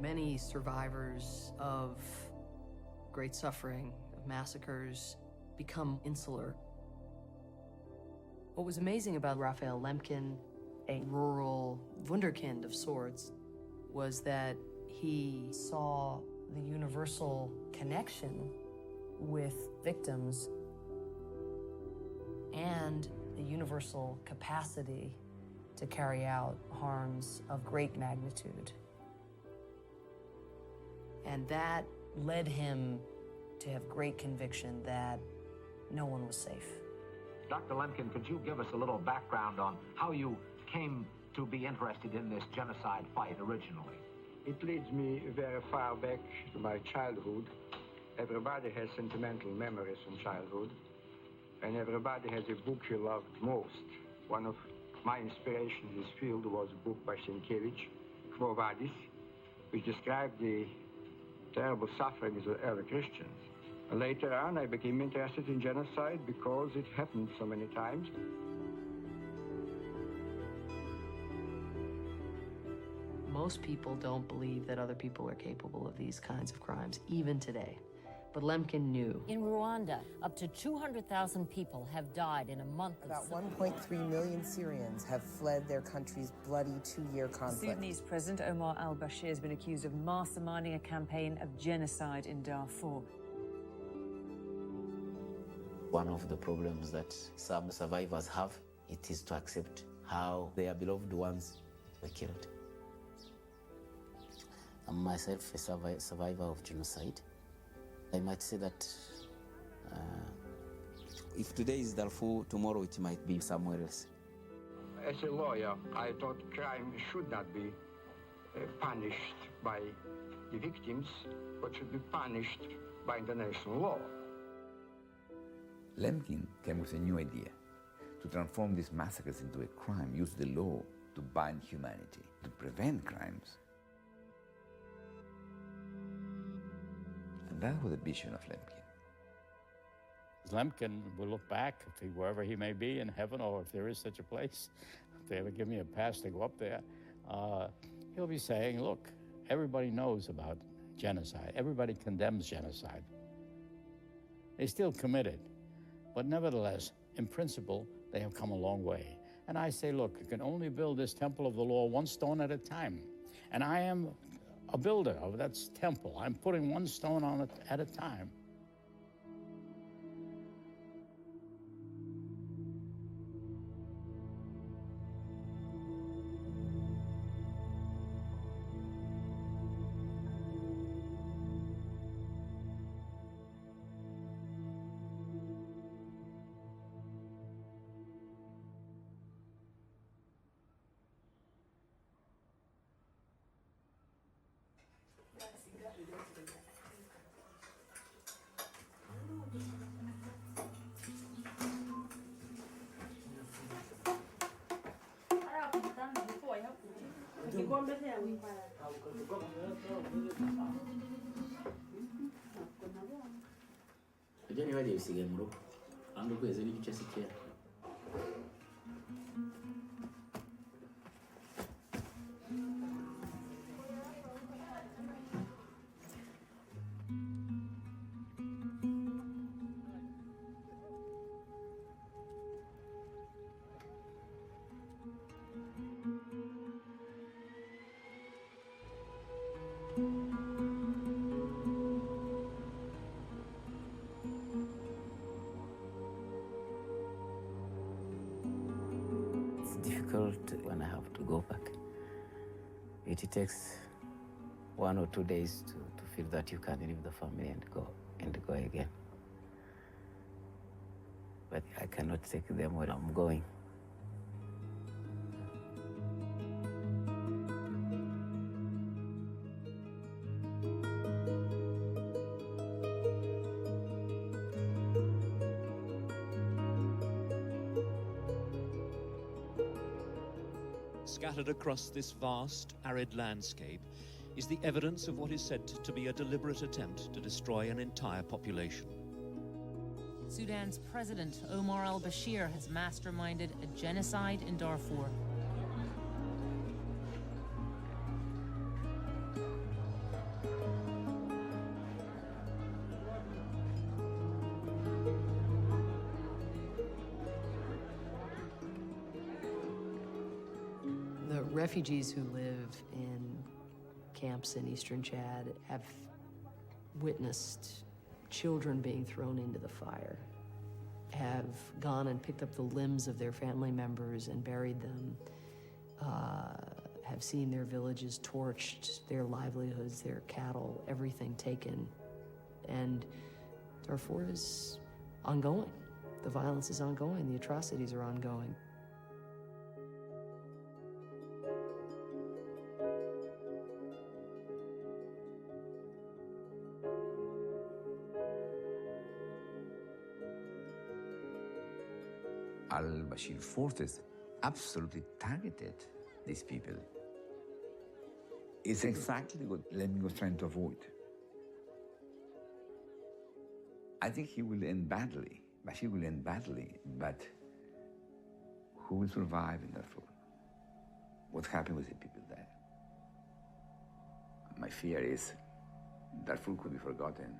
Many survivors of great suffering, of massacres, become insular. What was amazing about Raphael Lemkin, a rural wunderkind of sorts, was that he saw the universal connection with victims and the universal capacity to carry out harms of great magnitude. And that led him to have great conviction that no one was safe. Dr. Lemkin, could you give us a little background on how you came to be interested in this genocide fight originally? It leads me very far back to my childhood. Everybody has sentimental memories from childhood, and everybody has a book he loved most. One of my inspirations in this field was a book by Sienkiewicz, Quo Vadis, which described the terrible sufferings of early Christians. Later on, I became interested in genocide because it happened so many times. Most people don't believe that other people are capable of these kinds of crimes, even today. But Lemkin knew. In Rwanda, up to 200,000 people have died in a month. About 1.3 million Syrians have fled their country's bloody two-year conflict. Sudanese President Omar al-Bashir has been accused of masterminding a campaign of genocide in Darfur. One of the problems that some survivors have, it is to accept how their beloved ones were killed. I'm myself a survivor of genocide. I might say that if today is Darfur, tomorrow it might be somewhere else. As a lawyer, I thought crime should not be punished by the victims, but should be punished by international law. Lemkin came with a new idea, to transform these massacres into a crime, use the law to bind humanity, to prevent crimes. And that was the vision of Lemkin. Lemkin will look back, wherever he may be, in heaven, or if there is such a place, if they ever give me a pass to go up there, he'll be saying, look, everybody knows about genocide. Everybody condemns genocide. They still commit it. But nevertheless, in principle, they have come a long way. And I say, look, you can only build this temple of the law one stone at a time. And I am a builder of that temple. I'm putting one stone on it at a time. Ujya niba bisigaye mu rugo kandi ukwezi n'igice si kera. Difficult when I have to go back. It takes 1 or 2 days to feel that you can leave the family and go again. But I cannot take them where I'm going. Scattered across this vast, arid landscape is the evidence of what is said to be a deliberate attempt to destroy an entire population. Sudan's President Omar al-Bashir has masterminded a genocide in Darfur. Refugees who live in camps in eastern Chad have witnessed children being thrown into the fire, have gone and picked up the limbs of their family members and buried them, have seen their villages torched, their livelihoods, their cattle, everything taken. And Darfur is ongoing. The violence is ongoing, the atrocities are ongoing. Al-Bashir forces absolutely targeted these people. It's exactly what Lemkin was trying to avoid. I think he will end badly. Bashir will end badly, but who will survive in Darfur? What happened with the people there? My fear is Darfur could be forgotten.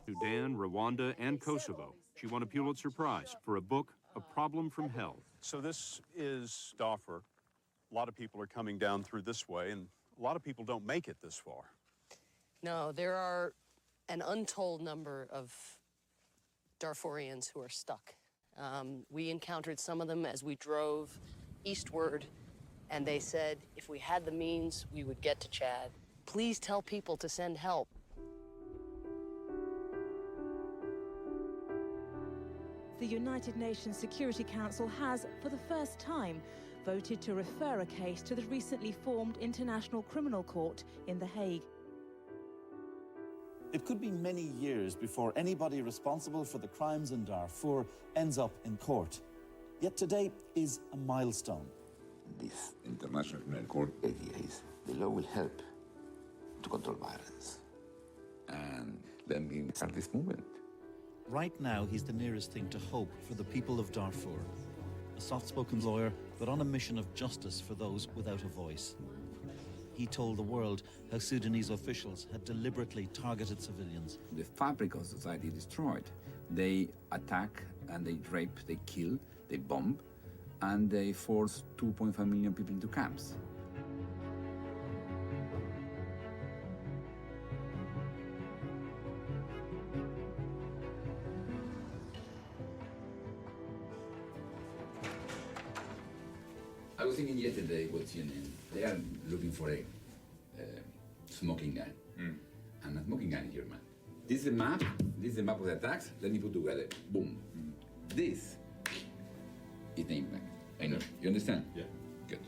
Sudan, Rwanda, and Kosovo. She won a Pulitzer Prize for a book, A Problem from Hell. So this is Darfur. A lot of people are coming down through this way, and a lot of people don't make it this far. No, there are an untold number of Darfurians who are stuck. We encountered some of them as we drove eastward, and they said if we had the means, we would get to Chad. Please tell people to send help. The United Nations Security Council has, for the first time, voted to refer a case to the recently formed International Criminal Court in The Hague. It could be many years before anybody responsible for the crimes in Darfur ends up in court. Yet today is a milestone. This International Criminal Court ADAs, the law will help to control violence. And then we start this movement. Right now, he's the nearest thing to hope for the people of Darfur. A soft-spoken lawyer, but on a mission of justice for those without a voice. He told the world how Sudanese officials had deliberately targeted civilians. The fabric of society is destroyed. They attack and they rape, they kill, they bomb, and they force 2.5 million people into camps. I was thinking yesterday, what's your name? They are looking for a smoking gun. And a smoking gun is your man. This is the map. This is the map of the attacks. Let me put together. Boom. This is the impact. I know. You understand? Yeah. Good.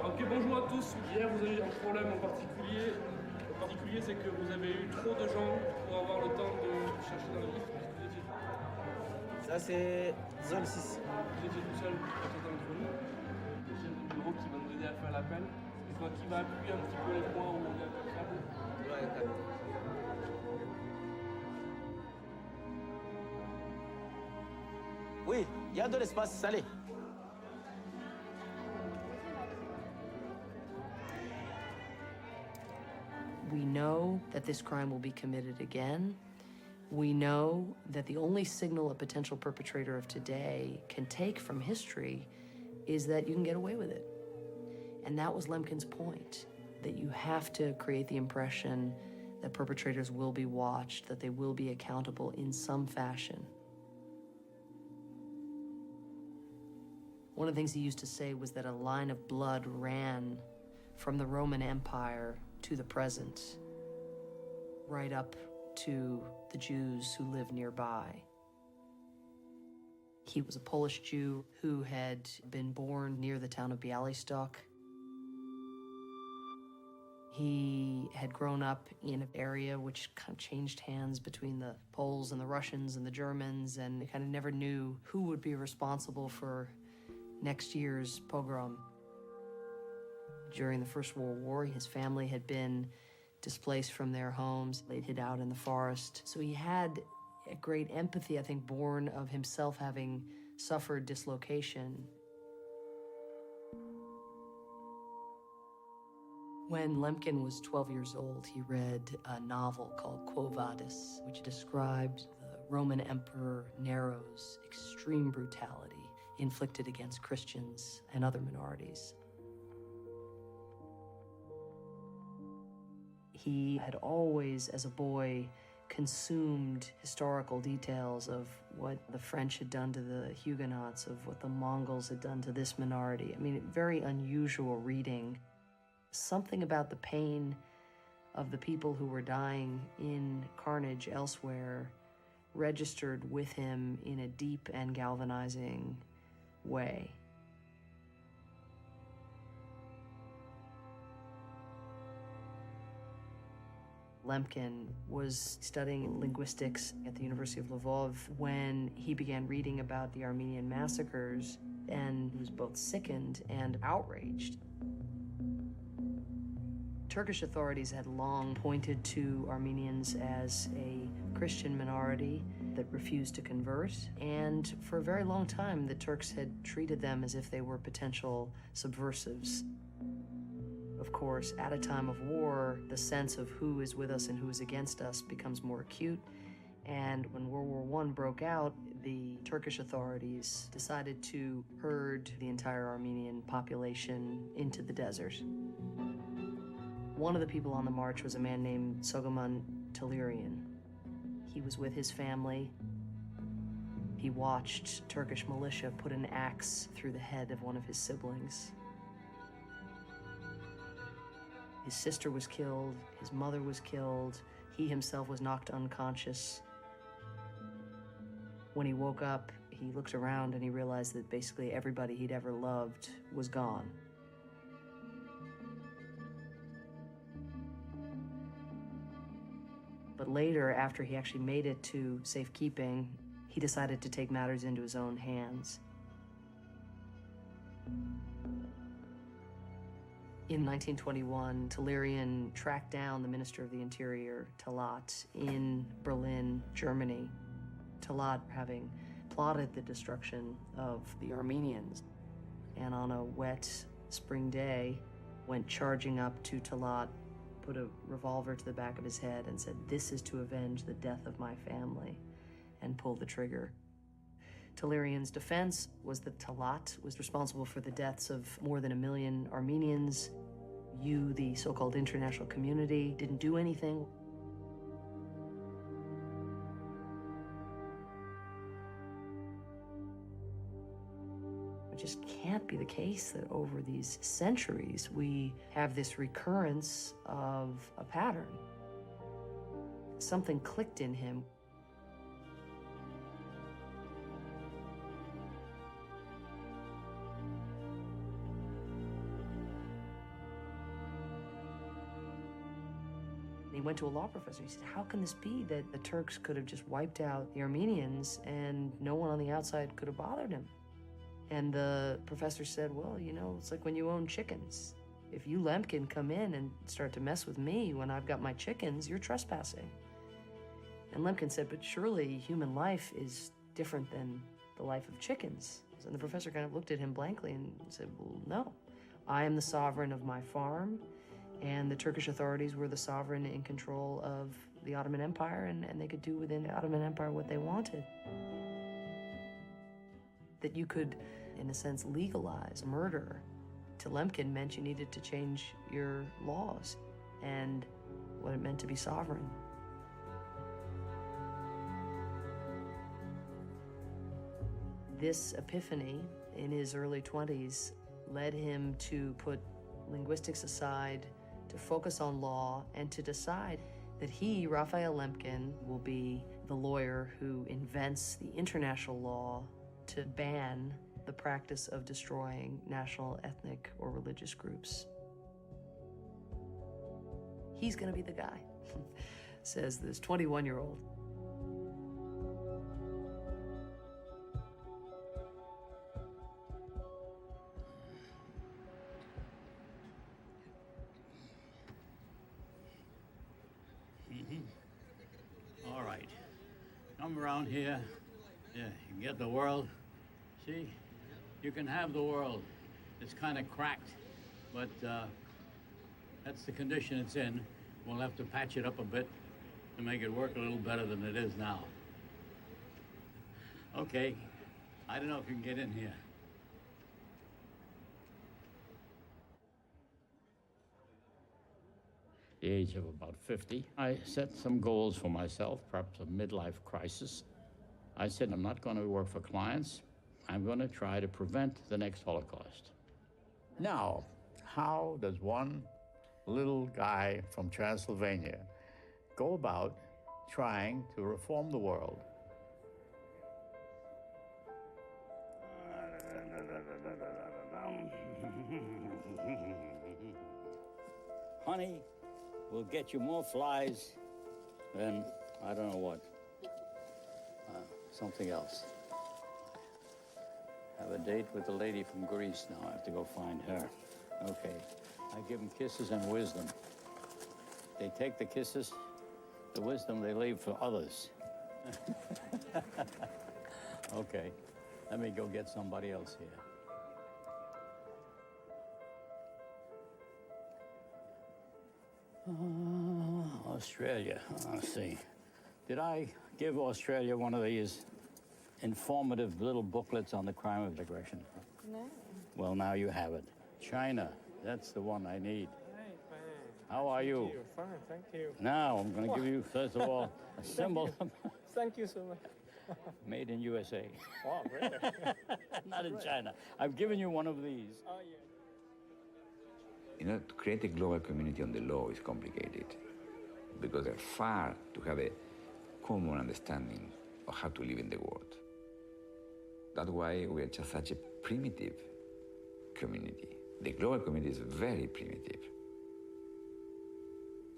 Ok, bonjour à tous. Hier, vous avez eu un problème en particulier. Le particulier, c'est que vous avez eu trop de gens pour avoir le temps de chercher dans le livre. Ça, c'est zone 6. Vous étiez tout seul, peut-être entre nous. Le chef du bureau qui va nous aider à faire l'appel. C'est toi qui vas appuyer un petit peu les points où on est applicable. Ouais, d'accord. Oui, il y a de l'espace, salé. We know that this crime will be committed again. We know that the only signal a potential perpetrator of today can take from history is that you can get away with it. And that was Lemkin's point, that you have to create the impression that perpetrators will be watched, that they will be accountable in some fashion. One of the things he used to say was that a line of blood ran from the Roman Empire to the present, right up to the Jews who live nearby. He was a Polish Jew who had been born near the town of Białystok. He had grown up in an area which kind of changed hands between the Poles and the Russians and the Germans, and kind of never knew who would be responsible for next year's pogrom. During the First World War, his family had been displaced from their homes. They'd hid out in the forest. So he had a great empathy, I think, born of himself having suffered dislocation. When Lemkin was 12 years old, he read a novel called Quo Vadis, which described the Roman Emperor Nero's extreme brutality inflicted against Christians and other minorities. He had always, as a boy, consumed historical details of what the French had done to the Huguenots, of what the Mongols had done to this minority. I mean, very unusual reading. Something about the pain of the people who were dying in carnage elsewhere registered with him in a deep and galvanizing way. Lemkin was studying linguistics at the University of Lvov when he began reading about the Armenian massacres, and he was both sickened and outraged. Turkish authorities had long pointed to Armenians as a Christian minority that refused to convert, and for a very long time the Turks had treated them as if they were potential subversives. Of course, at a time of war, the sense of who is with us and who is against us becomes more acute, and when World War I broke out, the Turkish authorities decided to herd the entire Armenian population into the desert. One of the people on the march was a man named Soghomon Tehlirian. He was with his family. He watched Turkish militia put an axe through the head of one of his siblings. His sister was killed, his mother was killed, he himself was knocked unconscious. When he woke up, he looked around and he realized that basically everybody he'd ever loved was gone. But later, after he actually made it to safekeeping, he decided to take matters into his own hands. In 1921, Tehlirian tracked down the Minister of the Interior, Talat, in Berlin, Germany. Talat having plotted the destruction of the Armenians, and on a wet spring day, went charging up to Talat, put a revolver to the back of his head and said, "This is to avenge the death of my family," and pulled the trigger. Tehlirian's defense was that Talat was responsible for the deaths of more than 1 million Armenians. You, the so-called international community, didn't do anything. It just can't be the case that over these centuries we have this recurrence of a pattern. Something clicked in him. He went to a law professor. He said, how can this be that the Turks could have just wiped out the Armenians and no one on the outside could have bothered him? And the professor said, well, you know, it's like when you own chickens. If you, Lemkin, come in and start to mess with me when I've got my chickens, you're trespassing. And Lemkin said, but surely human life is different than the life of chickens. And the professor kind of looked at him blankly and said, well, no. I am the sovereign of my farm, and the Turkish authorities were the sovereign in control of the Ottoman Empire, and they could do within the Ottoman Empire what they wanted. That you could, in a sense, legalize murder to Lemkin meant you needed to change your laws and what it meant to be sovereign. This epiphany in his early 20s led him to put linguistics aside, to focus on law, and to decide that he, Raphael Lemkin, will be the lawyer who invents the international law to ban the practice of destroying national, ethnic, or religious groups. He's gonna be the guy, says this 21-year-old. All right, come around here. Yeah, you can get the world. See, you can have the world. It's kind of cracked, but That's the condition it's in. We'll have to patch it up a bit to make it work a little better than it is now. Okay, I don't know if you can get in here. The age of about 50, I set some goals for myself, perhaps a midlife crisis. I said, I'm not going to work for clients. I'm going to try to prevent the next Holocaust. Now, how does one little guy from Transylvania go about trying to reform the world? Honey will get you more flies than, I don't know what, something else. Have a date with the lady from Greece now. I have to go find her. Okay. I give them kisses and wisdom. They take the kisses, the wisdom they leave for others. Okay. Let me go get somebody else here. Australia. Let's see. Did I give Australia one of these informative little booklets on the crime of aggression? No. Well, now you have it. China. That's the one I need. How are you? Thank you. Fine, thank you. Now, I'm going to give you, first of all, a symbol. Thank you so much. Made in USA. Wow, really? Not in China. I've given you one of these. Oh, yeah. You know, to create a global community on the law is complicated because they're far to have a common understanding of how to live in the world. That's why we are just such a primitive community. The global community is very primitive.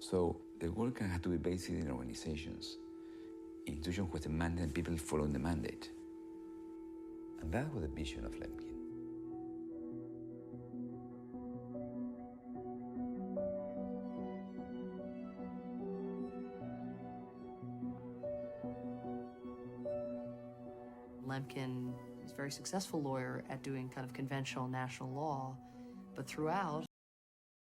So the work can have to be based in organizations, institutions with a mandate and people following the mandate. And that was the vision of Lemkin. Lemkin is a very successful lawyer at doing kind of conventional national law, but throughout,